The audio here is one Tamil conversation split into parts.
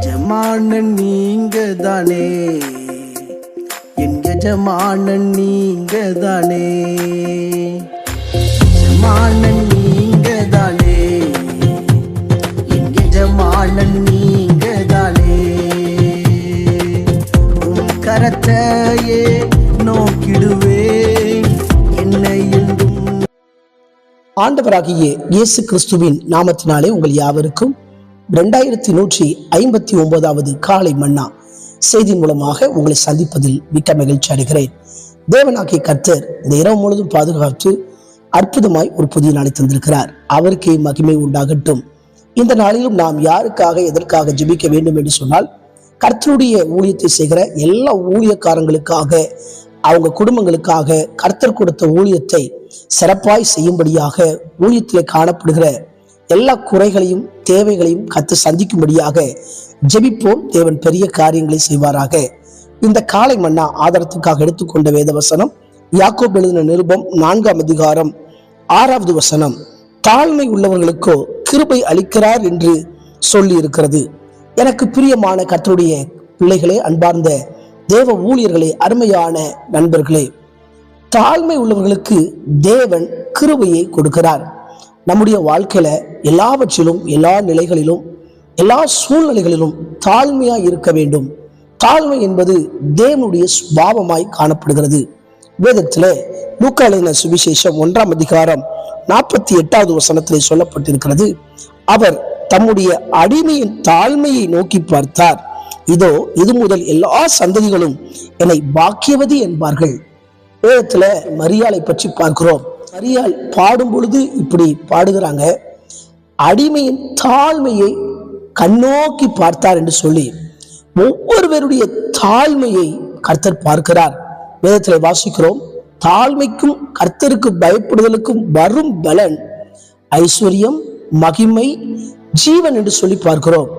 எஜமானன் நீங்க தானே, என் எஜமானன் நீங்க தானே, எஜமானன் நீங்க தானே, என் எஜமானன் நீங்க தானே, உன் கரத்தையே நோக்கிடுவேன் என்னை என்றும். ஆண்டவராகிய இயேசு கிறிஸ்துவின் நாமத்தினாலே உங்கள் யாவருக்கும் 2159வது காலை மன்னா செய்தி மூலமாக உங்களை சந்திப்பதில் மிக்க மகிழ்ச்சி அடைகிறேன். தேவனாகிய கர்த்தர் இந்த இரவு முழுவதும் பாதுகாத்து அற்புதமாய் ஒரு புதிய நாளை தந்திருக்கிறார். அவருக்கே மகிமை உண்டாகட்டும். இந்த நாளிலும் நாம் யாருக்காக எதற்காக ஜெபிக்க வேண்டும் என்று சொன்னால், கர்த்தருடைய ஊழியத்தை செய்கிற எல்லா ஊழியக்காரங்களுக்காக, அவங்க குடும்பங்களுக்காக, கர்த்தர் கொடுத்த ஊழியத்தை சிறப்பாய் செய்யும்படியாக, ஊழியத்திலே காணப்படுகிற எல்லா குறைகளையும் தேவைகளையும் கர்த்தர் சந்திக்கும்படியாக ஜெபிப்போம். தேவன் பெரிய காரியங்களை செய்வாராக. இந்த காலை மன்னா ஆதாரத்துக்காக எடுத்துக்கொண்ட வேத வசனம் யாக்கோபு எழுதின நிருபம் 4ஆம் அதிகாரம் 6வது வசனம். தாழ்மை உள்ளவர்களுக்கோ கிருபை அளிக்கிறார் என்று சொல்லி இருக்கிறது. எனக்கு பிரியமான கர்த்தருடைய பிள்ளைகளே, அன்பார்ந்த தேவ ஊழியர்களே, அருமையான நண்பர்களே, தாழ்மை உள்ளவர்களுக்கு தேவன் கிருபையை கொடுக்கிறார். நம்முடைய வாழ்க்கையில எல்லாவற்றிலும், எல்லா நிலைகளிலும், எல்லா சூழ்நிலைகளிலும் தாழ்மையா இருக்க வேண்டும். தாழ்மை என்பது தேவனுடைய சுபாவமாய் காணப்படுகிறது. வேதத்துல லூக்கா எழுதின சுவிசேஷம் 1ஆம் அதிகாரம் 48வது வசனத்திலே சொல்லப்பட்டிருக்கிறது, அவர் தம்முடைய அடிமையின் தாழ்மையை நோக்கி பார்த்தார். இதோ இது முதல் எல்லா சந்ததிகளும் என்னை பாக்கியவதி என்பார்கள். வேதத்துல மரியாளை பற்றி பார்க்கிறோம். மரியாள் பாடும் பொழுது இப்படி பாடுகிறாங்க, அடிமையின் தாழ்மையை கண்ணோக்கி பார்த்தார் என்று சொல்லி. ஒவ்வொருவருடைய தாழ்மையை கர்த்தர் பார்க்கிறார். வேதத்துல வாசிக்கிறோம், தாழ்மைக்கும் கர்த்தருக்கு பயப்படுதலுக்கும் வரும் பலன் ஐஸ்வர்யம், மகிமை, ஜீவன் என்று சொல்லி பார்க்கிறோம்.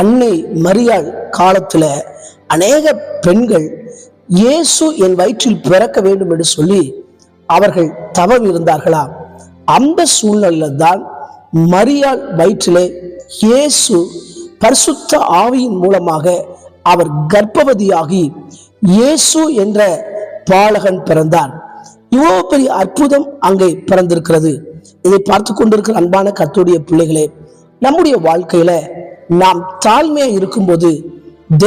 அன்னை மரியாள் காலத்துல அநேக பெண்கள் இயேசு என் வயிற்றில் பிறக்க வேண்டும் என்று சொல்லி அவர்கள் தவம் இருந்தார்களா. அந்த சூழ்நிலையில தான் மரியாள் வயிற்றிலே இயேசு பரிசுத்த ஆவியின் மூலமாக அவர் கர்ப்பவதியாகி இயேசு என்ற பாலகன் பிறந்தார். இவ்வளவு பெரிய அற்புதம் அங்கே பிறந்திருக்கிறது. இதை பார்த்து கொண்டிருக்கிற அன்பான கர்த்தருடைய பிள்ளைகளே, நம்முடைய வாழ்க்கையில நாம் தாழ்மையா இருக்கும்போது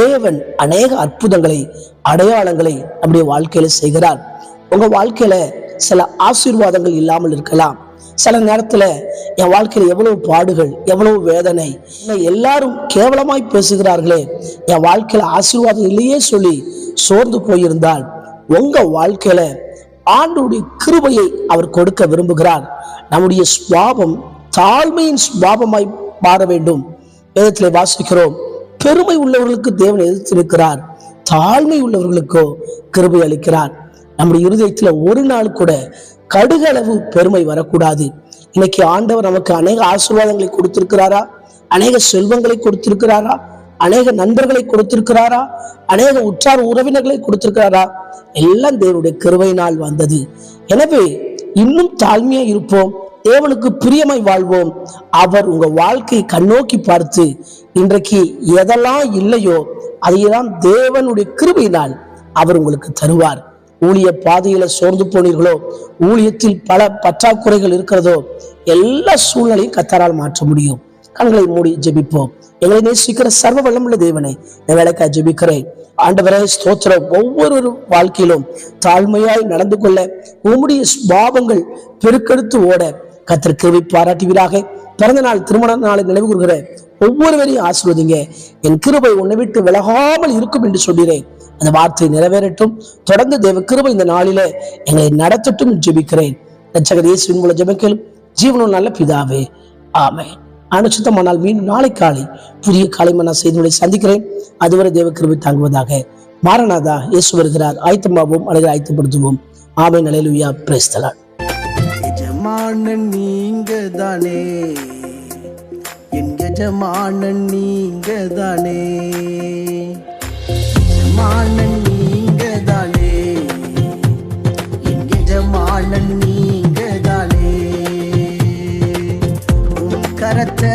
தேவன் அநேக அற்புதங்களை, அடையாளங்களை நம்முடைய வாழ்க்கையில செய்கிறார். உங்க வாழ்க்கையில சில ஆசீர்வாதங்கள் இல்லாமல் இருக்கலாம். சில நேரத்துல என் வாழ்க்கையில எவ்வளவு பாடுகள், எவ்வளவு வேதனை, எல்லாரும் கேவலமாய் பேசுகிறார்களே, என் வாழ்க்கையில ஆசீர்வாதம் இல்லையே சொல்லி சோர்ந்து போயிருந்தால், உங்க வாழ்க்கையில ஆண்டவருடைய கிருபையை அவர் கொடுக்க விரும்புகிறார். நம்முடைய சுபாவம் தாழ்மையின் சுபாவமாய் மாற வேண்டும். வேதத்திலே வாசிக்கிறோம், பெருமை உள்ளவர்களுக்கு தேவன் எதிர்த்திருக்கிறார், தாழ்மை உள்ளவர்களுக்கோ கிருபை அளிக்கிறார். நம்முடைய இருதயத்துல ஒரு நாள் கூட கடுகளவு பெருமை வரக்கூடாது. இன்னைக்கு ஆண்டவர் நமக்கு அநேக ஆசீர்வாதங்களை கொடுத்திருக்கிறாரா, அநேக செல்வங்களை கொடுத்திருக்கிறாரா, அநேக நண்பர்களை கொடுத்திருக்கிறாரா, அநேக உற்றார் உறவினர்களை கொடுத்திருக்கிறாரா, எல்லாம் தேவனுடைய கிருபையினால் வந்தது. எனவே இன்னும் தாழ்மையா இருப்போம், தேவனுக்கு பிரியமாய் வாழ்வோம். அவர் உங்க வாழ்க்கையை கண்ணோக்கி பார்த்து இன்றைக்கு எதெல்லாம் இல்லையோ அதையெல்லாம் தேவனுடைய கிருபையினால் அவர் உங்களுக்கு தருவார். ஊழிய பாதையில சோர்ந்து போனீர்களோ, ஊழியத்தில் பல பற்றாக்குறைகள் இருக்கிறதோ, எல்லா சூழ்நிலையும் கர்த்தரால் மாற்ற முடியும். கண்களை மூடி ஜெபிப்போம். எங்களை நேசிக்கிற சர்வ வல்லமுள்ள தேவனை இந்த வேலைக்காக ஜெபிக்கிறேன். ஆண்டவரே ஸ்தோத்திரம். ஒவ்வொரு வாழ்க்கையிலும் தாழ்மையாய் நடந்து கொள்ள உம்முடைய பாவங்கள் பெருக்கெடுத்து ஓட கர்த்தர் கிருபை பாராட்டுவீராக. பிறந்த நாள், திருமண நாளை நினைவு கூறுகிற ஒவ்வொருவரையும் ஆசீர்வதிங்க. என் கிருபை உன்னை விட்டு விலகாமல் இருக்கும் என்று சொல்கிறேன். அந்த வார்த்தை நிறைவேறட்டும். தொடர்ந்து தேவ கிருபை இந்த நாளில எங்களை நடத்தட்டும் ஜெபிக்கிறேன். ரட்சகர் இயேசுவின் மூலம் ஜெபிக்கிறேன் ஜீவனுள்ள நல்ல பிதாவே, ஆமென். அனுச்சித்தமானால் மீண்டும் நாளை காலை புதிய காலை மன்னா செய்திகளை சந்திக்கிறேன். அதுவரை தேவ கிருபை தாங்குவதாக. மாரநாதா, இயேசு வருகிறார். ஆயத்தமாவோம், அழகை ஆயத்தப்படுத்துவோம். ஆமென். அல்லேலூயா. Praise the Lord. எஜமானன் நீங்க தானே, என் எஜமானன் நீங்க தானே, எஜமானன் நீங்க தானே, என் எஜமானன் நீங்க தானே, உன் கரத்தை